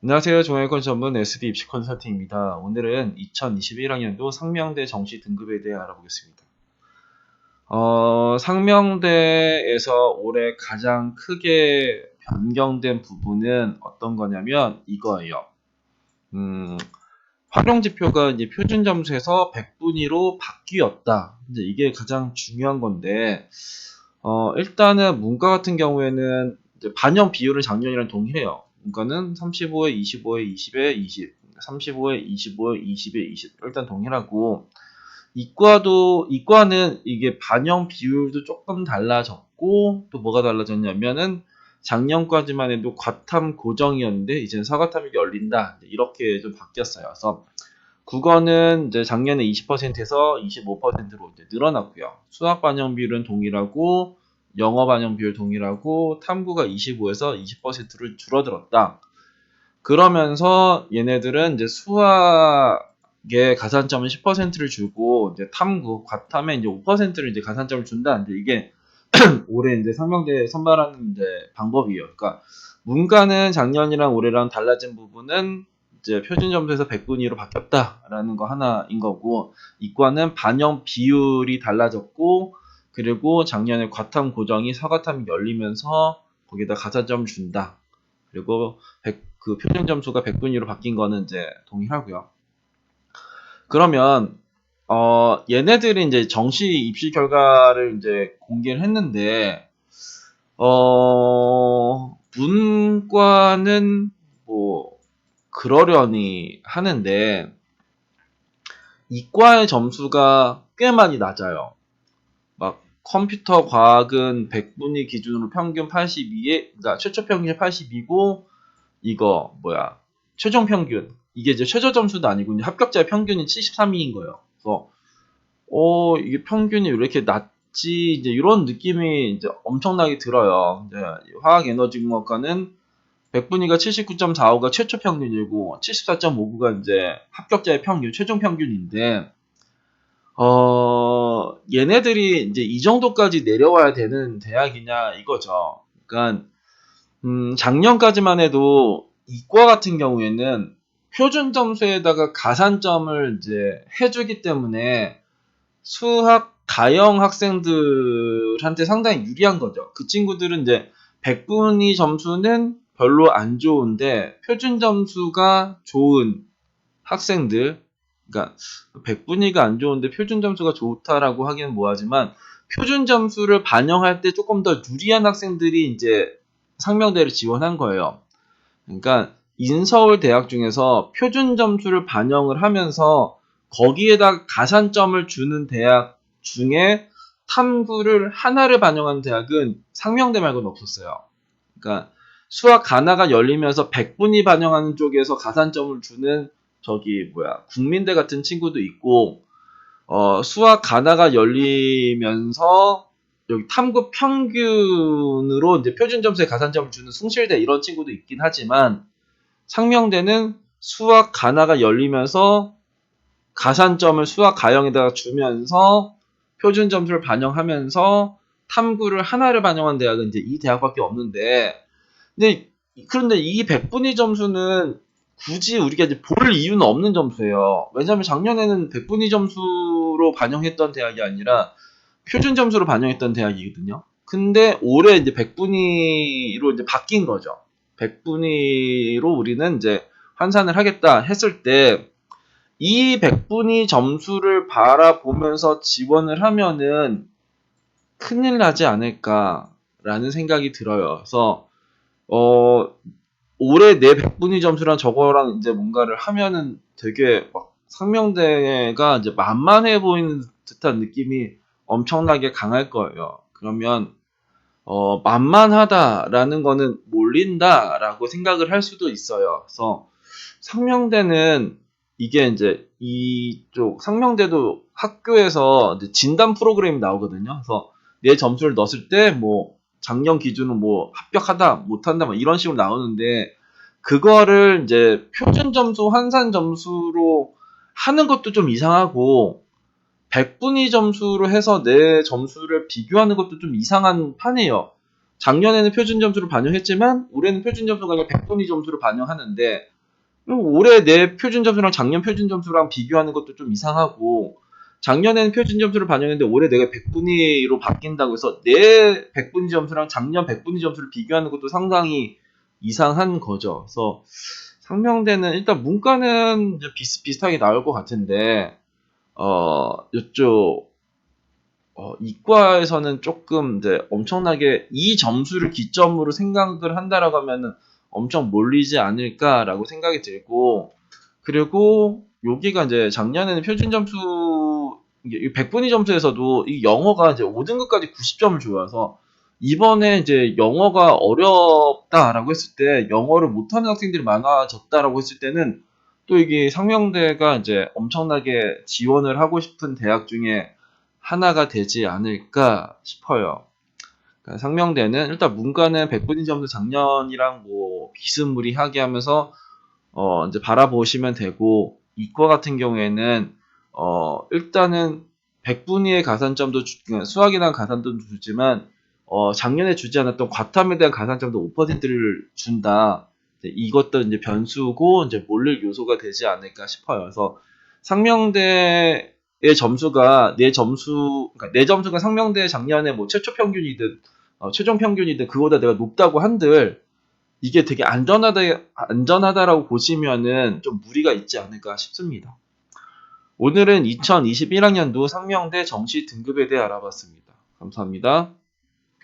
안녕하세요. 종합권 전문 SD 입시 컨설팅입니다. 오늘은 2021학년도 상명대 정시 등급에 대해 알아보겠습니다. 상명대에서 올해 가장 크게 변경된 부분은 어떤 거냐면 이거예요. 활용지표가 이제 표준점수에서 100분위로 바뀌었다. 이제 이게 가장 중요한 건데, 일단은 문과 같은 경우에는 이제 반영 비율은 작년이랑 동일해요. 문과는 35에 25에 20에 20, 35에 25에 20에 20. 일단 동일하고, 이과는 이게 반영 비율도 조금 달라졌고, 또 뭐가 달라졌냐면은, 작년까지만 해도 과탐 고정이었는데, 이제는 사과탐이 열린다. 이렇게 좀 바뀌었어요. 그래서, 국어는 이제 작년에 20%에서 25%로 이제 늘어났고요. 수학 반영 비율은 동일하고, 영어 반영 비율 동일하고, 탐구가 25에서 20%를 줄어들었다. 그러면서 얘네들은 이제 수학에 가산점은 10%를 주고, 이제 탐구, 과탐에 이제 5%를 이제 가산점을 준다. 이제 이게 올해 이제 상명대 선발하는 이제 방법이에요. 그러니까 문과는 작년이랑 올해랑 달라진 부분은 이제 표준 점수에서 100분위로 바뀌었다라는 거 하나인 거고, 이과는 반영 비율이 달라졌고, 그리고 작년에 과탐 고정이 사과탐이 열리면서 거기다 가산점을 준다. 그리고 그 표준 점수가 100분위로 바뀐 거는 이제 동일하고요. 그러면 얘네들이 이제 정시 입시 결과를 이제 공개를 했는데, 문과는 뭐 그러려니 하는데 이과의 점수가 꽤 많이 낮아요. 막 컴퓨터 과학은 100분위 기준으로 평균 82에, 그러니까 최초 평균이 82고, 이거 뭐야, 최종 평균, 이게 이제 최저 점수도 아니고 이제 합격자의 평균이 73위인 거예요. 그래서 이게 평균이 왜 이렇게 낮지? 이제 이런 느낌이 이제 엄청나게 들어요. 이제 화학에너지공학과는 100분위가 79.45가 최초 평균이고 74.59가 이제 합격자의 평균, 최종 평균인데, 얘네들이 이제 이 정도까지 내려와야 되는 대학이냐 이거죠. 그러니까 작년까지만 해도 이과 같은 경우에는 표준 점수에다가 가산점을 이제 해주기 때문에 수학 가형 학생들한테 상당히 유리한 거죠. 그 친구들은 이제 100분위 점수는 별로 안 좋은데 표준 점수가 좋은 학생들, 그러니까 100분위가 안 좋은데 표준 점수가 좋다라고 하기는 뭐하지만 표준 점수를 반영할 때 조금 더 유리한 학생들이 이제 상명대를 지원한 거예요. 그러니까 인서울 대학 중에서 표준 점수를 반영을 하면서 거기에다 가산점을 주는 대학 중에 탐구를 하나를 반영한 대학은 상명대 말고는 없었어요. 그러니까 수학 가나가 열리면서 100분위 반영하는 쪽에서 가산점을 주는 국민대 같은 친구도 있고, 수학 가나가 열리면서 여기 탐구 평균으로 이제 표준 점수에 가산점을 주는 숭실대 이런 친구도 있긴 하지만, 상명대는 수학 가나가 열리면서 가산점을 수학 가형에다가 주면서 표준 점수를 반영하면서 탐구를 하나를 반영한 대학은 이제 이 대학밖에 없는데, 그런데 이 100분위 점수는 굳이 우리가 이제 볼 이유는 없는 점수예요. 왜냐하면 작년에는 100분위 점수로 반영했던 대학이 아니라 표준 점수로 반영했던 대학이거든요. 근데 올해 이제 100분위로 이제 바뀐 거죠. 100분위로 우리는 이제 환산을 하겠다 했을 때, 이 100분위 점수를 바라보면서 지원을 하면은 큰일 나지 않을까라는 생각이 들어요. 그래서 올해 내 100분위 점수랑 저거랑 이제 뭔가를 하면은 되게 막 상명대가 이제 만만해 보이는 듯한 느낌이 엄청나게 강할 거예요. 그러면 만만하다라는 거는 몰린다라고 생각을 할 수도 있어요. 그래서 상명대는 이게 이제 이쪽 상명대도 학교에서 이제 진단 프로그램이 나오거든요. 그래서 내 점수를 넣었을 때 뭐 작년 기준은 뭐 합격하다 못한다 뭐 이런 식으로 나오는데, 그거를 이제 표준 점수 환산 점수로 하는 것도 좀 이상하고 100분위 점수로 해서 내 점수를 비교하는 것도 좀 이상한 판이에요. 작년에는 표준 점수를 반영했지만 올해는 표준 점수가 아니라 100분위 점수를 반영하는데 올해 내 표준 점수랑 작년 표준 점수랑 비교하는 것도 좀 이상하고, 작년에는 표준 점수를 반영했는데 올해 내가 100분위로 바뀐다고 해서 내 100분위 점수랑 작년 100분위 점수를 비교하는 것도 상당히 이상한 거죠. 그래서 상명대는 일단 문과는 이제 비슷비슷하게 나올 것 같은데, 이쪽 이과에서는 조금 이제 엄청나게 이 점수를 기점으로 생각을 한다라고 하면은 엄청 몰리지 않을까라고 생각이 들고, 그리고 여기가 이제 작년에는 표준 점수, 이게 100분위 점수에서도 이 영어가 이제 5등급까지 90점을 줘서, 이번에 이제 영어가 어렵다라고 했을 때 영어를 못하는 학생들이 많아졌다라고 했을 때는 또 이게 상명대가 이제 엄청나게 지원을 하고 싶은 대학 중에 하나가 되지 않을까 싶어요. 그러니까 상명대는 일단 문과는 100분위 점수 작년이랑 뭐 비스무리하게 하면서 이제 바라보시면 되고, 이과 같은 경우에는 일단은 100분위의 가산점도 그러니까 수학에 대한 가산점도 주지만 작년에 주지 않았던 과탐에 대한 가산점도 5%를 준다. 이것도 이제 변수고 이제 몰릴 요소가 되지 않을까 싶어요. 그래서 상명대의 점수가 그러니까 내 점수가 상명대 작년에 뭐 최초 평균이든 최종 평균이든 그거보다 내가 높다고 한들 이게 되게 안전하다라고 보시면은 좀 무리가 있지 않을까 싶습니다. 오늘은 2021학년도 상명대 정시 등급에 대해 알아봤습니다. 감사합니다.